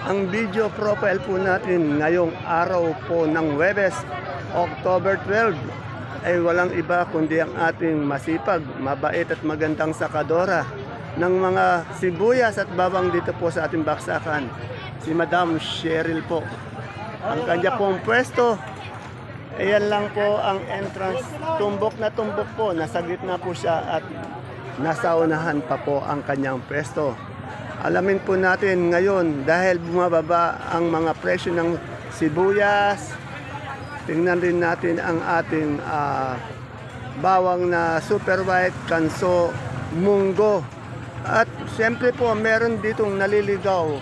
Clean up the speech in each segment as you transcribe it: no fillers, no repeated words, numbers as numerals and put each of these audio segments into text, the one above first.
Ang video profile po natin ngayong araw po ng Huwebes, October 12 ay walang iba kundi ang ating masipag, mabait at magandang sakadora ng mga sibuyas at bawang dito po sa ating baksakan. Si Madam Cheryl po. Ang kanya pong pwesto, ayan lang po ang entrance. Tumbok na tumbok po, nasa gitna po siya at nasa unahan pa po ang kanyang pwesto. Alamin po natin ngayon dahil bumababa ang mga presyo ng sibuyas. Tingnan rin natin ang ating bawang na super white, kanso, munggo. At siyempre po meron ditong naliligaw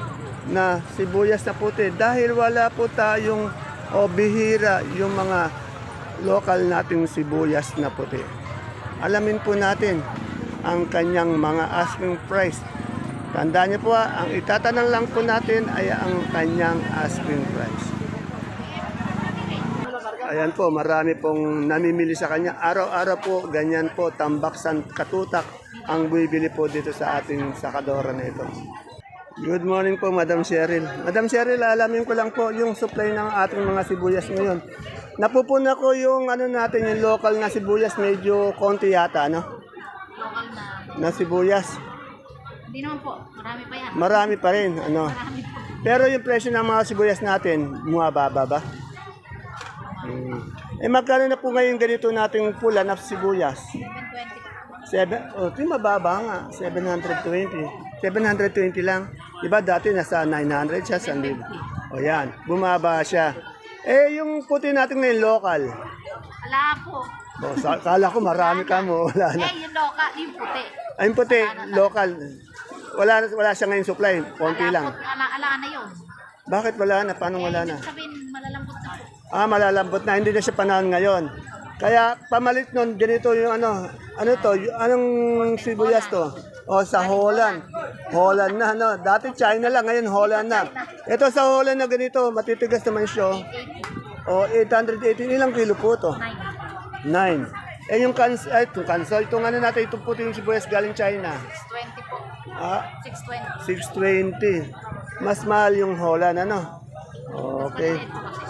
na sibuyas na puti dahil wala po tayong bihira yung mga local nating sibuyas na puti. Alamin po natin ang kanyang mga asking price. Tandaan niyo po, ang itatanong lang po natin ay ang kanyang asking price. Ayan po, marami pong namimili sa kanya. Araw-araw po, ganyan po, tambaksan katutak ang bibili po dito sa ating sakadora na ito. Good morning po, Madam Cheryl. Madam Cheryl, alamin ko lang po yung supply ng ating mga sibuyas ngayon. Napupuna ko yung natin, yung local na sibuyas, medyo konti yata, no? Local Na sibuyas. Hindi naman po, marami pa yan. Marami pa rin, ano? Marami po. Pero yung presyo ng mga sibuyas natin, bumababa ba? Magkano na po ngayon ganito nating pula na sibuyas? 720 po. Ito mababa nga, 720. 720 lang. Diba dati nasa 900 siya, 1,000. O yan, bumaba siya. Yung puti natin ngayon local. Wala po. Kala ko marami ka mo. Wala na. Yung local, yung puti. Ay, yung puti, local. Wala siya ngayon supply, konti lang. Ala na yun. Bakit wala na? Paano wala na? Sabihin, malalambot na po. Malalambot na, hindi na siya panahon ngayon. Kaya pamalit nun, ganito yung anong sibuyas to? Sa Holland. Holland na, no? Dati China lang, ngayon Holland na. Ito sa Holland na ganito, matitigas naman siya. 818, ilang kilo po to? 9. Yung cancel, itong natin, itong puti yung sibuyas galing China. 620 po. 620. 620. Mas mahal yung Holland, ano? Okay.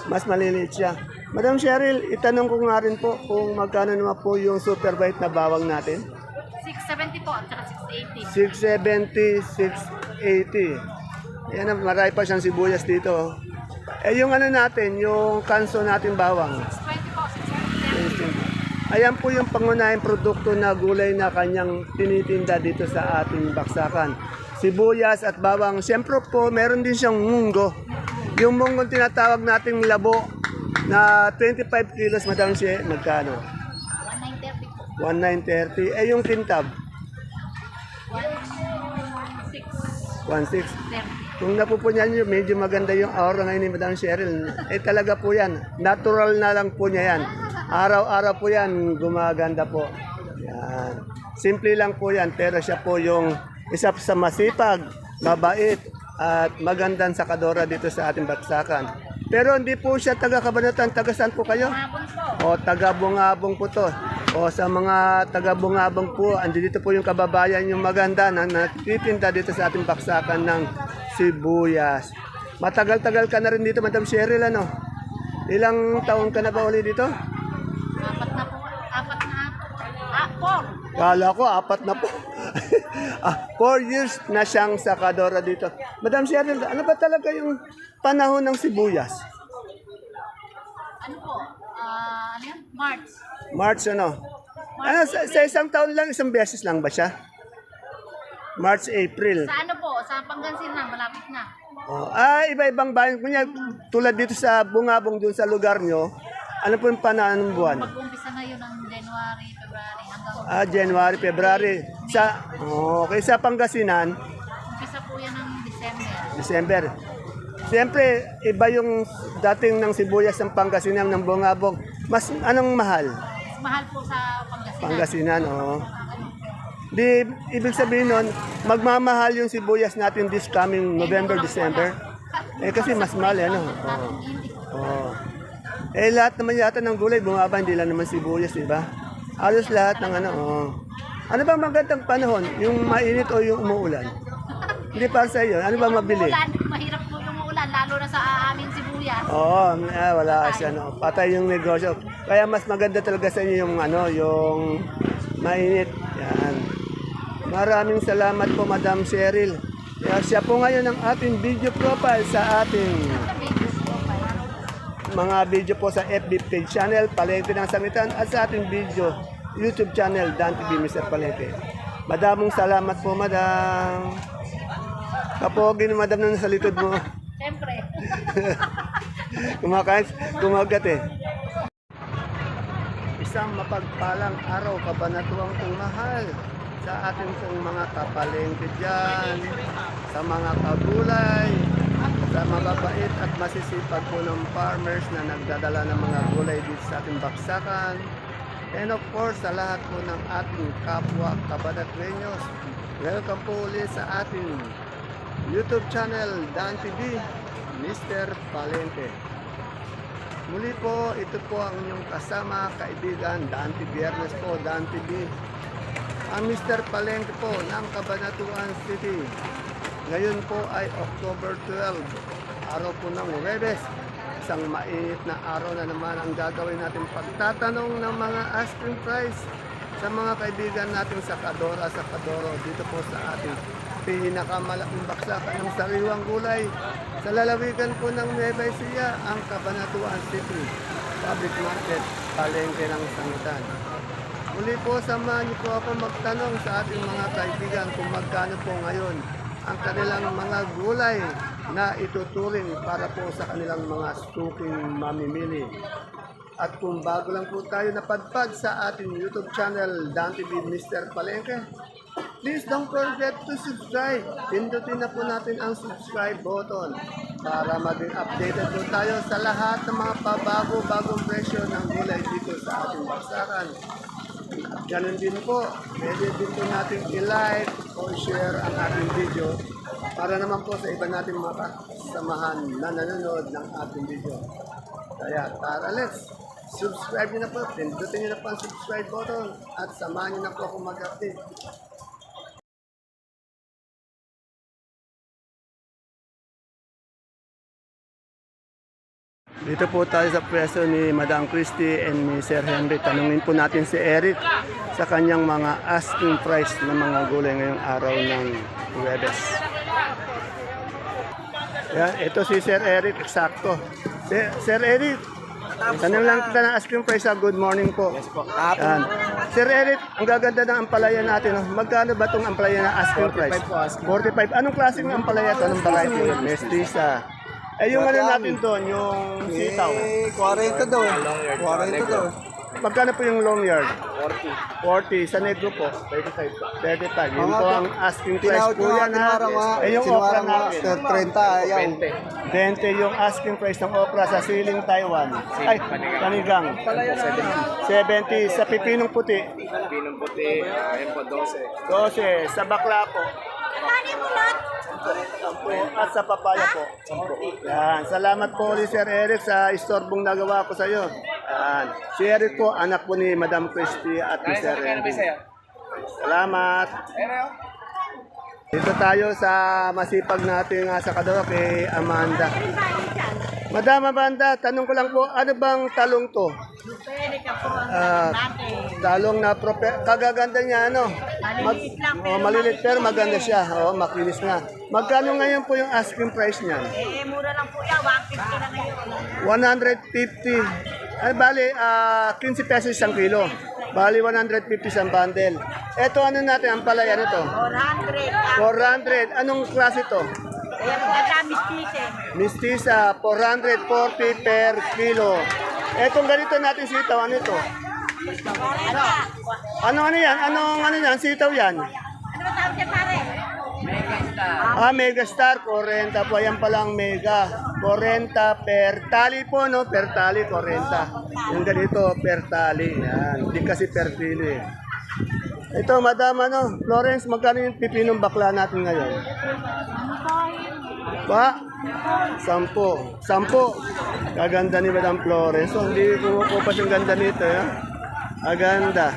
Mas maliliit siya. Madam Cheryl, itanong ko nga rin po kung magkano naman po yung super white na bawang natin. 670 po, at saka 680. 670, 680. Yan, marami pa siyang sibuyas dito. Yung natin, yung kanso natin bawang. 620 po, 670. Ayan po yung pangunahing produkto na gulay na kanyang tinitinda dito sa ating baksakan. Sibuyas at bawang. Siyempre po, meron din siyang munggo. Yung munggo tinatawag nating labo na 25 kilos, Madam Che, magkano? 1930 po. 1930. Yung kintab? 16. 16. Kung napupunyan nyo, medyo maganda yung aura ngayon ni Madam Cheryl. Talaga po yan. Natural na lang po niya yan. Araw-araw po yan, gumaganda po. Yan. Simple lang po yan, pero siya po yung isa sa masipag, mabait, at magandang sakadora dito sa ating baksakan. Pero hindi po siya taga-Kabanatuan. Taga saan po kayo? Mabon po. Taga-Bungabong po to. Sa mga taga-Bungabong po, dito po yung kababayan yung maganda na natitinda dito sa ating baksakan ng sibuyas. Matagal-tagal ka na rin dito, Madam Cheryl, ano? Ilang taon ka na ba uli dito? 4 na po. 4. Kala ko, 4 na po. 4 years na siyang sakadora dito. Madam Cheryl, ano ba talaga yung panahon ng sibuyas? Ano po? Ano yan? March. March ano? Sa isang taon lang, isang beses lang ba siya? March, April. Sa ano po? Sa Pangasinan, malapit na. Iba-ibang bayan. Kunya, tulad dito sa Bungabong, dun sa lugar nyo, ano po yung panahon ng buwan? Mag-umpisa na yun ng January, February, hanggang January, February. Okay, sa Pangasinan, umpisa po yan ng December. December. Siyempre, iba yung dating ng sibuyas ng Pangasinan ng Bungabong. Mas anong mahal? Mas mahal po sa Pangasinan. Pangasinan, oo. Di, ibig sabihin nun, magmamahal yung sibuyas natin this coming November, December. Kasi mas mahal, ano? Oo. Lahat naman yata ng gulay, bumaba, hindi lang naman sibuyas, di ba? Halos lahat ng ano, Ano ba magandang panahon? Yung mainit o yung umuulan? Hindi para sa iyo. Ano ba mabili? Ulan, mahirap na sa aming sibuyas. Oo, wala siya, no. Patay yung negosyo. Kaya mas maganda talaga sa inyo yung yung mainit. Yan. Maraming salamat po, Madam Cheryl. Kaya siya po ngayon ang ating video profile sa ating mga video po sa FB page channel, Palengke ng Sangitan, at sa ating video YouTube channel, Dan TV Mr. Palengke. Madamong salamat po, Madam. Kapogi ni Madam na nasa likod mo. Siyempre. Kumagat eh. Isang mapagpalang araw, kabanatuang kong mahal sa ating pong mga kapalengke dyan, sa mga kagulay, sa mababait at masisipag po ng farmers na nagdadala ng mga gulay dito sa ating baksakan. And of course, sa lahat po ng ating kapwa kabatatrenyos, welcome po ulit sa ating YouTube channel, Dan TV, Mr. Palengke. Muli po, ito po ang inyong kasama, kaibigan, Dan TV Biyernes po, Dan TV. Ang Mr. Palengke po ng Cabanatuan City. Ngayon po ay October 12, araw po ng Huwebes. Isang mainit na araw na naman ang gagawin natin pagtatanong ng mga asking price sa mga kaibigan natin sa Kadora, sa Kadoro, dito po sa ating pinakamalaking baksakan ng sariwang gulay sa lalawigan po ng Nueva Ecija, ang Cabanatuan City Public Market, Palengke ng Sangitan. Muli po, samahan niyo po ako magtanong sa ating mga kaibigan kung magkano po ngayon ang kanilang mga gulay na ituturing para po sa kanilang mga suking mamimili. At kung bago lang po tayo napadpad sa ating YouTube channel, Dan TV Mr. Palengke, please don't forget to subscribe. Pindutin na po natin ang subscribe button para maging updated po tayo sa lahat ng mga pabago-bagong presyo ng gulay dito sa ating baksakan. Ganun din po, pwede din po natin i-like o share ang ating video para naman po sa iba natin mga kasamahan na nanonood ng ating video. Kaya tara, let's subscribe nyo na po, pindutin nyo na po ang subscribe button at samahan nyo na po ako mag-update. Dito po tayo sa preso ni Madam Christie and ni Sir Henry. Tanungin po natin si Eric sa kanyang mga asking price ng mga gulay ngayong araw ng Huwebes. Yan, ito si Sir Eric, eksakto. Sir Eric, tanong lang kita ng asking price. Good morning po. Yes po. Yan. Sir Eric, ang gaganda ng ampalaya natin. Magkano ba itong ampalaya na asking price? 45 po asking. 45. Anong klaseng ampalaya ito? Anong variety? Mestiza. Eh yung ano natin doon, yung sitaw. 40 daw eh. 40 daw. Magkano po yung long yard? 40. 40. Sa negro po? 35 po. 35. Yun Mga po po, ang asking price Tinawag po ko yan nga, ha. tinawag nga. Eh yung okra natin. 30, ayaw. 20 yung asking price ng okra sa siling Taiwan. Ay, panigang. 70 sa pipinong puti. Pinong puti, ayun po 12. 12 sa bakla po. 10 at sa papaya po. 10. Yan. Salamat po ulit Sir Eric sa istorbong nagawa ko sa iyo. Yan. Si Eric po, anak po ni Madam Christie at ni Sir Eric. Salamat. Dito tayo sa masipag natin sa Kadoro kay Amanda. Madam Amanda, tanong ko lang po, ano bang talong to? Pwede ka po Talong na kagaganda niya, ano? Malilit pero maganda siya. Makinis na. Magkano ngayon po yung asking price niyan? mura lang po yan. 150 na ngayon. 150. Ay, bali, 15 pesos isang kilo. Bali, 150 isang bundle. Ito, ano natin, ang palaya nito? 400. 400. Anong klase to? Kaya po ka mistise. Mistisa, 440 per kilo. Etong ganito natin sitaw, ano ito? Ano yan? Anong ano yan? Sitaw yan? Ano ba tawag siya pare? Megastar, 40 po. Ayan palang mega. 40 per tali po, no? Per tali, 40. Yung ganito, per tali. Yan. Hindi kasi per kilo eh. Ito, madam, ano? Florence, magkano yung pipinong bakla natin ngayon? Ba? 10. 10. Kaganda ni Madam Florence. So, hindi kumukupas yung ganda nito. Eh. Aganda.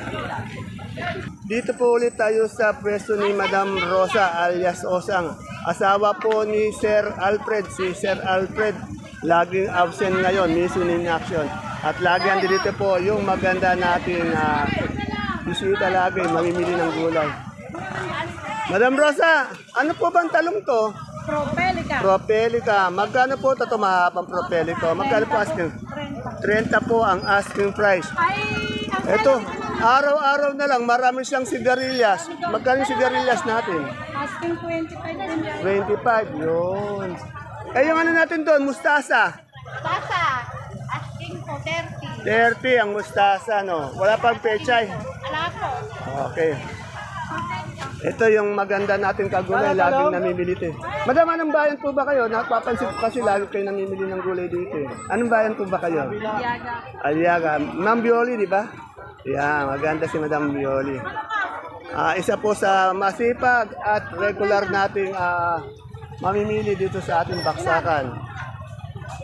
Dito po ulit tayo sa pwesto ni Madam Rosa alias Osang. Asawa po ni Sir Alfred. Si Sir Alfred, laging absent ngayon, mission in action. At lagi andito po yung maganda nating bisita lagi, mamimili ng gulay. Madam Rosa, ano po bang talong to? Propelica. Propelica. Magkano po ito mahabang propelica? Magkano po asking? 30 po ang asking price. Ay, Ito, araw-araw na lang, marami siyang sigarilyas. Magkano yung sigarilyas natin? asking 25 din. 25, yun. Eh, yung ano natin doon, mustasa. Tasa, asking po 30. 30 ang mustasa, no? Wala pang pechay. Ala po. Okay. Ito yung maganda natin kagulay, laging namimili ito. Madam, anong bayan po ba kayo? Napapansin ko kasi lagi kayo namimili ng gulay dito. Anong bayan po ba kayo? Yaga. Aliaga. Ma'am Bioli, di ba? Yeah, maganda si Madam Bioli. Isa po sa masipag at regular nating mamimili dito sa ating baksakan.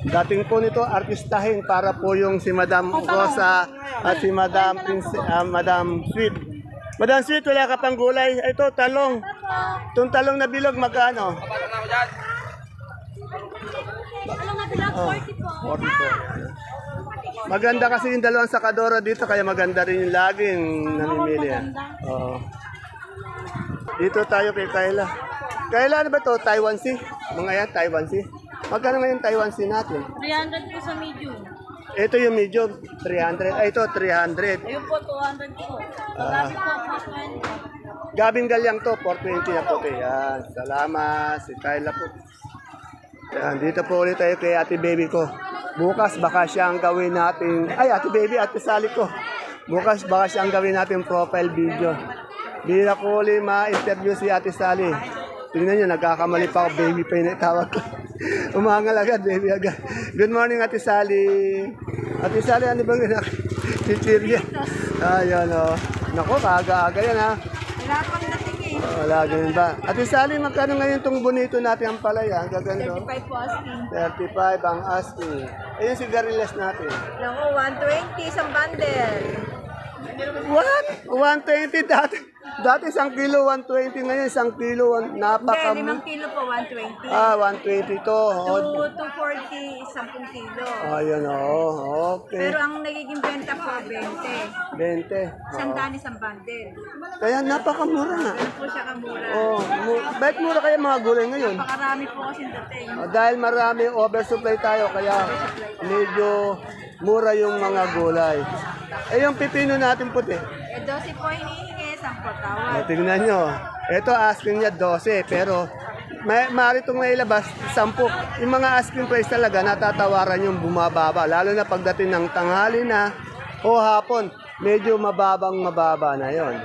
Dating po nito, artistahin para po yung si Madam Rosa at si Madam Madam Sweet. Madam Sweet, wala ka pang gulay. Ito, talong. Itong talong na bilog, magkano? Ano nga bilang 40 po? 40 po. Maganda kasi yung dalawang sakadora dito, kaya maganda rin yung laging namimili. Oo. Dito tayo kay Kayla. Kayla, ano ba to? Taiwan Sea? Mga yan, Taiwan Sea. Magkano ngayon Taiwan Sea natin? 300 po sa medium. Ito yung medium, 300. Ay, ito, 300. Ayun po, 200 po. Marami po, 420. Gabing galyang to, 420 na puti. Yan, salamat. Si Kayla po. Yan, dito po ulit tayo kay ate baby ko. Bukas baka siya ang gawin natin. Ay, ate baby, ate Sally ko. Bukas baka siya ang gawin natin profile video. Bira ko ulit ma-interview si ate Sally. Tingnan nyo, nagkakamali pa ako, baby pa yung tawag ko. Umangal agad, baby agad. Good morning, ate Sally. Ate Sally, ano bang yun? Chichirya. Ayan, o. Naku, kaga-aga yan, ha. Wala pang dating eh. Wala, ganun ba? Ate Sally, magkano ngayon itong bonito natin ang palaya? Ang gaganda. 35 po asking. 35 ang asking. Ayun, sigarilyas natin. Naku, 120 isang bundle. What? 120 dati. Dati 1 kilo, 120. Ngayon, 1 kilo, napaka... Hindi, 5 kilo po, 120. 120 to. Oh. 240, 10 kilo. Ayun, oo. Okay. Pero ang nagiging benta po, 20. 20. Sandaan isang bundle. Kaya napakamura nga. Ganun po siya kamura. Oh, bakit mura kaya mga gulay ngayon? Pakarami po kasi dating. Dahil marami oversupply tayo, kaya medyo mura yung mga gulay. Eh, yung pipino natin puti. Eh, 12 po hinihingi, 10 po tawad. Tingnan nyo. Ito asking niya 12, pero maaari itong mailabas 10. Yung mga asking price talaga, natatawaran yung bumababa. Lalo na pagdating ng tanghali na o hapon, medyo mababa na yon.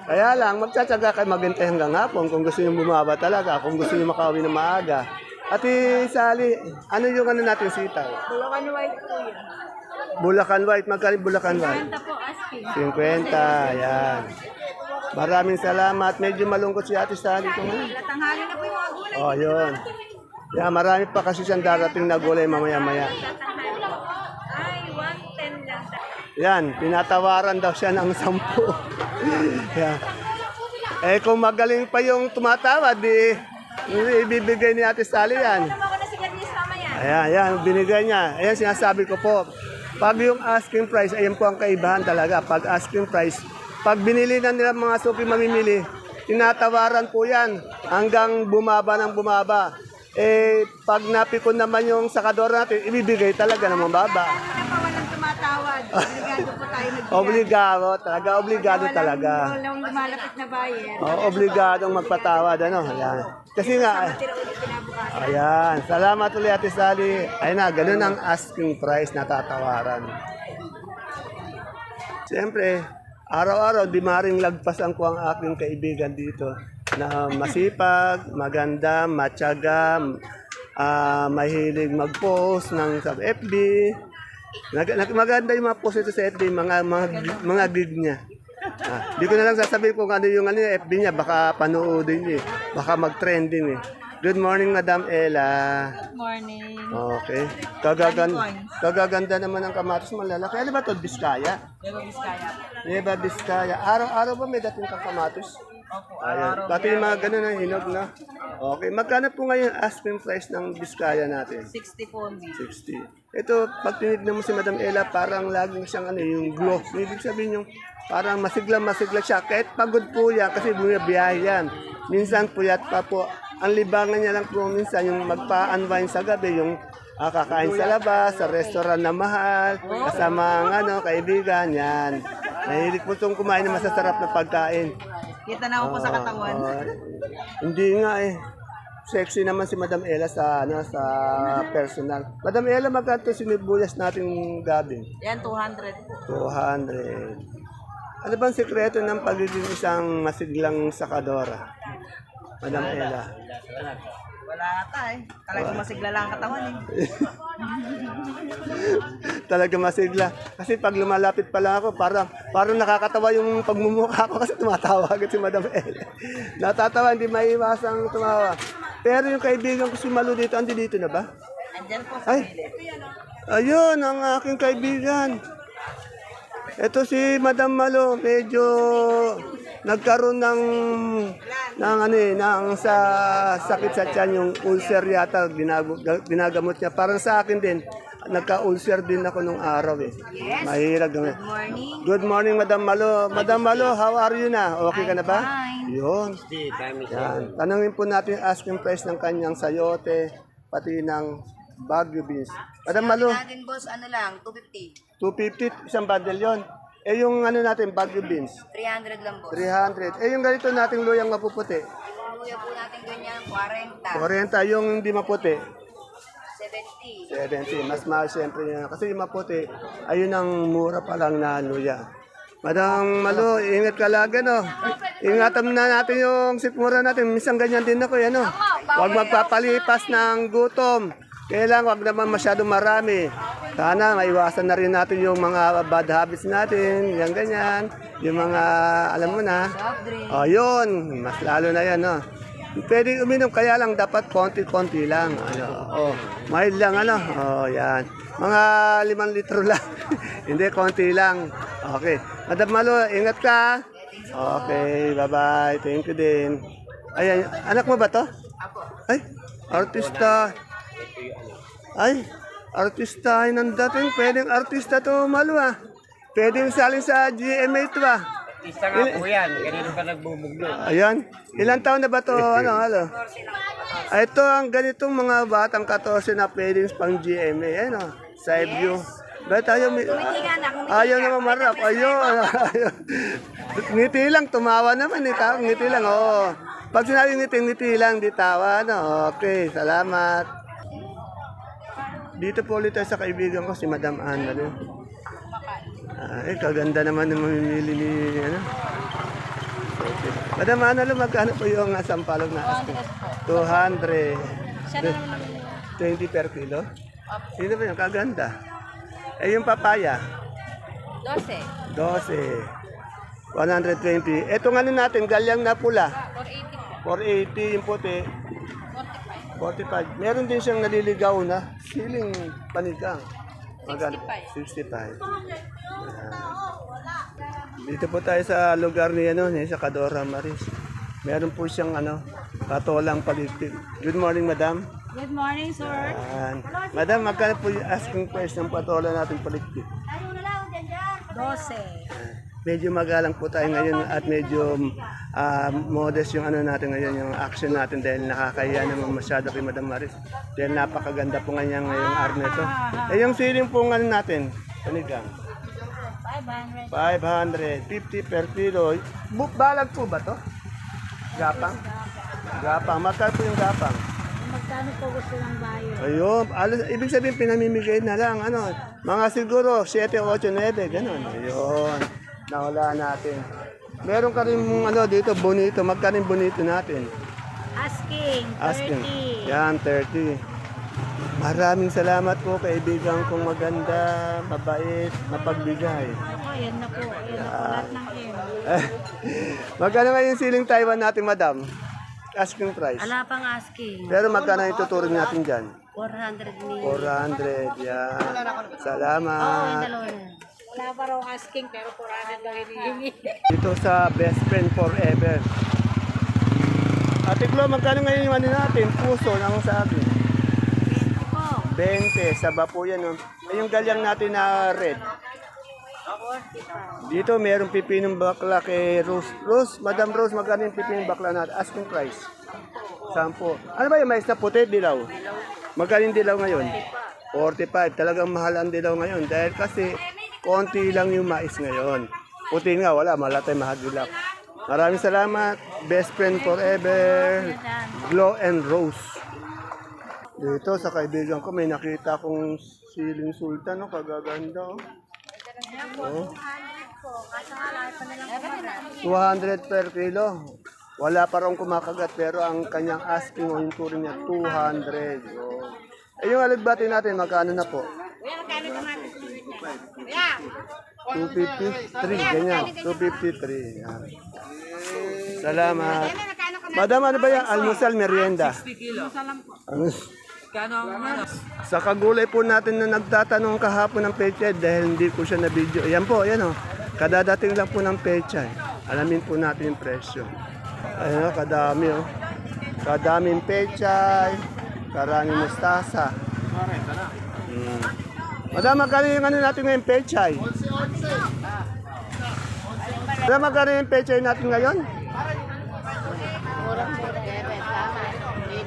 Kaya lang, magtsatsaga kayo maghintay hanggang hapon kung gusto nyo bumaba talaga, kung gusto nyo makauwi na maaga. Ate Sally, ano yung ano natin sitaw? Bulacan White po yun. Bulacan White, magkano Bulacan White? 50 po asking. 50, yan. Maraming salamat. Medyo malungkot si Ate Sally ko ngayon. Tanghali na po yung mga gulay. Oh, yun. Yeah, marami pa kasi siyang darating na gulay mamaya-maya. Tatanghali po. Ay, 110 lang. Yan, tinatawaran daw siya ng 10. Yeah. Eh, kung magaling pa yung tumatawad, ibibigay ni Ate Sally yan. Ano mo ako na sigarilyas mamaya? Ayan, binigay niya. Ayan, sinasabi ko po. Pag yung asking price, ayan po ang kaibahan talaga. Pag asking price, pag binili na nila mga suki mamimili, tinatawaran po yan hanggang bumaba ng bumaba. Eh, pag napikon naman yung sakador natin, ibibigay talaga ng mababa. Lalo na pa walang tumatawad. Obligado po tayo magbigay. Obligado talaga. Walang lumalapit na buyer. Obligadong magpatawad, ano. Ayan. Kasi nga, Tira ulit kinabukasan. ayan. Salamat ulit, Ate Sally. Ayun na, ganun ang asking price na tatawaran. Siyempre, araw-araw, di maring lagpasan ko ang aking kaibigan dito na masipag, maganda, matyaga, mahilig mag-post sa FB. Maganda yung mga post ito sa FB, mga gig niya. Di ko na lang sasabihin kung ano yung FB niya, baka panoodin niya, baka mag-trending eh. Good morning, Madam Ella. Morning. Okay. Kagaganda naman ang kamatis malalaki. Ano ba ito? Biskaya? Nueva Biskaya. Araw-araw ba may dating kang kamatis? Opo, araw-araw. Dati yung mga ganun na hinog na. Okay, magkano po ngayon asking price ng Biskaya natin? 60 po ang 60. Ito, pag tinignan mo si Madam Ella, parang laging siyang ano, yung glow. Ibig sabihin yung parang masigla siya. Kahit pagod po yan, kasi bumibiyahe yan. Minsan puyat pa po. Ang libangan niya lang po minsan yung magpa-unwind sa gabi, yung kakain sa labas, sa restaurant na mahal, kasama ang kaibigan, yan. Mahilig po itong kumain ng masasarap na pagkain. Kita na ako po sa katawan. Hindi nga eh. Sexy naman si Madam Ella sa sa personal. Madam Ella, magkano sinibuyas natin gabi? Yan, 200 po. 200. Ano bang sekreto ng pagiging isang masiglang sakadora? Madam Ella. Wala ata eh. Talagang masigla lang ang katawan eh. Talaga masigla. Kasi pag lumalapit pala ako, parang nakakatawa yung pagmumukha ko kasi tumatawa agad si Madam Ella. Natatawa, hindi maiwasang tumawa. Pero yung kaibigan ko si Malu dito, andi dito na ba? Andyan po sa Ay, pilit. ayun ang aking kaibigan. Ito si Madam Malo, medyo nagkaroon ng sa sakit sa tiyan, yung ulcer yata, ginagamot niya. Parang sa akin din, nagka-ulcer din ako nung araw eh. Mahirap gawin. Good morning. Good morning, Madam Malo. Madam Malo, how are you na? Okay ka na ba? Yun. Yan. Tanungin po natin yung asking price ng kanyang sayote, pati ng Baguio beans. Madam Malo, Natin boss, ano lang, 250. 250, isang bundle yon. Eh yung ano natin, Baguio beans, 300 lang boss. 300. Eh yung ganito nating luyang mapuputi, Luya po natin ganyan, 40. 40. Yung hindi maputi, 70. 70. Mas mahal siyempre yan. Kasi yung maputi, ayun ang mura pa lang na luya. Madam Malo, ingat ka lagi, no? Ingatan na natin yung sikmura natin. Minsan ganyan din ako, yan, no? Huwag magpapalipas ng gutom. Kailangan wag naman masyado marami. Sana maiwasan na rin natin yung mga bad habits natin, yung ganyan, yung mga, alam mo na. O yun, mas lalo na yan, no? Pwede uminom, kaya lang dapat konti-konti lang. Ano, mild lang, ano. Yan. Mga 5 litro lang. Hindi, konti lang. Okay. Madam Malo, ingat ka. Okay, bye-bye. Thank you din. Ayan, anak mo ba to? Ay, artista. Ay, artista ng dating. Pwedeng artista to, Malo ah. Pwedeng salin sa GMA to ah. Artista nga po yan. Ganito pa nagbubuglo. Ayan. Ilang taon na ba to? Ano? Ito ang ganitong mga batang 14 na pwedeng pang GMA. Ano? Side view. Ba't ayaw, ayaw naman marap. Ayun. Ngiti lang, tumawa naman. Ngiti lang, oo. Pag sinabi ngiti lang, di tawa. Ano? Okay, salamat. Dito po ulit tayo sa kaibigan ko, si Madam Anna. Ay, kaganda naman ng mamimili ni, ano. Okay. Madam Anna, magkano po yung sampalog na asking? 200. 20 per kilo? Sino ba yung kaganda? Eh, yung papaya? 12. 12. 120. Etong ano natin, galyang na pula? 480 yung puti. 45. Meron din siyang naliligaw na siling panigang. 65. Ayan. Dito po tayo sa lugar ni sa Cadora Maris. Meron po siyang patolang paligpit. Good morning, madam. Good morning, sir. Ayan. Madam, magkano po yung asking price ng patola natin paligpit? 12. Medyo magalang po tayo ngayon at medyo modest yung natin ngayon, yung action natin dahil nakakaya naman masyado kay Madam Maris. Dahil napakaganda po ngayong araw nito. Eh yung ceiling po natin, panigang. 500. 50 per kilo. Balag po ba to? Gapang? Gapang. Magkano po yung gapang? Magkano po gusto ng bayo? Ayun. Ibig sabihin pinamimigay na lang. Mga siguro 7, 8, 9. Ganun. Ayun. Nawala natin. Meron ka rin dito, bonito. Magkano yung bonito natin? Asking, 30. Yan, 30. Maraming salamat po kaibigan kong maganda, mabait, mapagbigay. Yan na po. Yan na po lahat ng Magkano nga yung siling Taiwan natin, madam? Asking price. Wala pang asking. Pero magkano yung tuturing natin dyan? 400 ni. 400, yan. Salamat. Wala pa raw asking pero 400 lang hinihingi. Dito sa Best Friend Forever. Ate Glo, magkano ngayon yung ano natin? Puso ng sabi. 20, saba po yan. Oh. Yung galyang natin na red. Dito merong pipinong bakla kay Rose. Rose, Madam Rose, magkano yung pipinong bakla natin? Asking price. 10. Ano ba yung mais na puti, dilaw? Magkano yung dilaw ngayon? 45. Talagang mahal ang dilaw ngayon dahil kasi konti lang yung mais ngayon. Puti nga, wala. Malatay, mahagilap. Maraming salamat. Best friend forever. Glow and Rose. Dito sa kaibigan ko, may nakita akong siling sultan. No? Kagaganda. Oh. Oh. 200 per kilo. Wala pa rin kumakagat pero ang kanyang asking o yung turing niya 200. Oh. Eh yung aligbati natin, magkano na po? 253, ganyan. 253. Yan. Salamat. Madam, ano ba yan? Almusal, merienda? 60 kilo. Sa kagulay po natin na nagtatanong kahapon ng pechay dahil hindi ko siya na video. Ayan po, ayan o. Kadadating lang po ng pechay. Alamin po natin yung presyo. Ayan o, kadami o. Kadaming pechay. Karaming mustasa. Madam, magkano yung ano natin ngayon pechay? Madam, magkano yung pechay natin ngayon?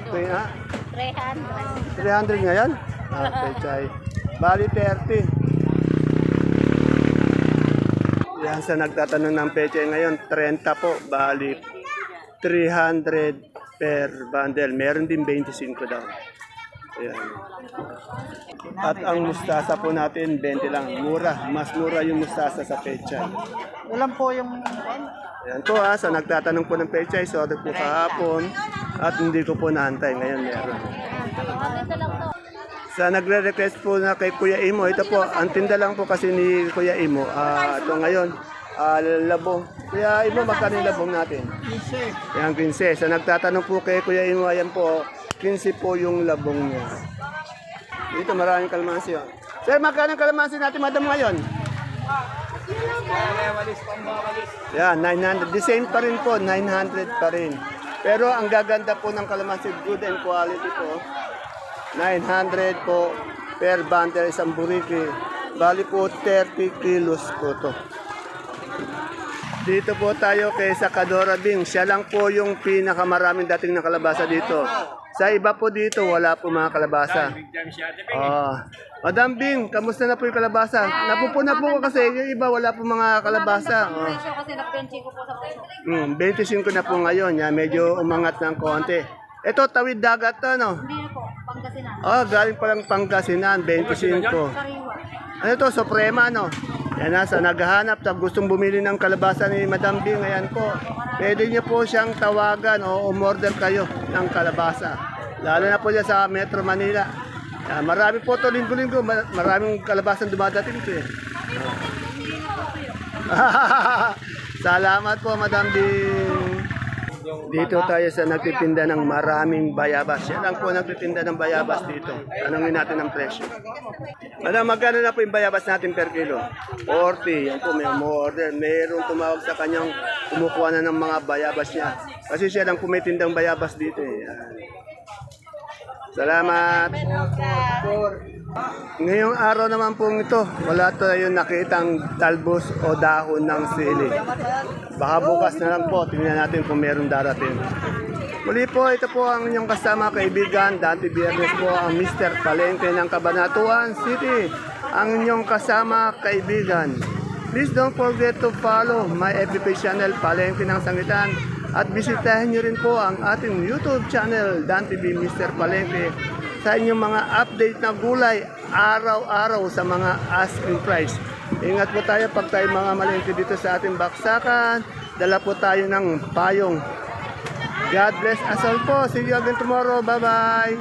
Kaya, 300 ngayon? Pechay. Bali 30. Yan sa nagtatanong ng pechay ngayon, 30 po. Bali 300 per bundle. Meron din 25 daw. Ayan. At ang mustasa po natin, 20 lang. Mura. Mas mura yung mustasa sa pechay. Ulam po yung... Ayan po sa nagtatanong po ng pechay, sorry po kahapon. At hindi ko po naantay. Ngayon meron. Sa nagre-request po na kay Kuya Imo, ito po, ang tinda lang po kasi ni Kuya Imo. Ito ngayon, labong. Kuya Imo, magkano yung labong natin? 15. Yan, 15. Sa nagtatanong po kay Kuya Imo, ayan po, 15 po yung labong niya. Dito maraming kalamansi. Oh. Sir, magkano yung kalamansi natin, madam, ngayon? Yan, 900. The same pa rin po, 900 pa rin. Pero ang gaganda po ng kalamansi, good and quality po. 900 po per bundle, isang buriki. Bali po 30 kilos po to. Dito po tayo kay Sakadora Bing. Siya lang po yung pinakamaraming dating na kalabasa dito. Sa iba po dito, wala po mga kalabasa. Madam Bing, kamusta na po yung kalabasa? Napupuna po kasi yung iba wala po mga kalabasa. Presyo kasi nag-benching ko po sa presyo. 25 na po ngayon. Yan, medyo umangat ng konti. Ito, tawid dagat to, no? Hindi na po, Pangasinan. Galing palang Pangasinan, 25. Sariwa. Ano to, Suprema, no? Yan nasa naghahanap sa gustong bumili ng kalabasa ni Madam Bing. Ayan po. Pwede niyo po siyang tawagan o umorder kayo ng kalabasa. Lalo na po dyan sa Metro Manila. Yan, marami po to linggo-linggo. Maraming kalabasan dumadating ito eh. Salamat po, Madam Bing. Dito tayo sa nagtitinda ng maraming bayabas. Yan lang po nagtitinda ng bayabas dito. Tanungin natin ang presyo. Madam, magkano na po yung bayabas natin per kilo? 40. Yan po, may order. Mayroong tumawag sa kanyang kumukuha na ng mga bayabas niya. Kasi siya lang po may tindang bayabas dito eh. Yan. Salamat. Ngayong araw naman pong ito, wala tayong nakitang talbos o dahon ng sili. Baka bukas na lang po, tingnan natin kung meron darating. Muli po, ito po ang inyong kasama kaibigan. Dati Biyernes po ang Mr. Palengke ng Cabanatuan City. Ang inyong kasama kaibigan. Please don't forget to follow my FB channel Palengke ng Sangitan. At bisitahin nyo rin po ang ating YouTube channel, Dan TV Mr. Palengke, sa inyong mga update na gulay araw-araw sa mga asking price. Ingat po tayo pag tayo mga malengke dito sa ating baksakan. Dala po tayo ng payong. God bless us all po. See you again tomorrow. Bye-bye.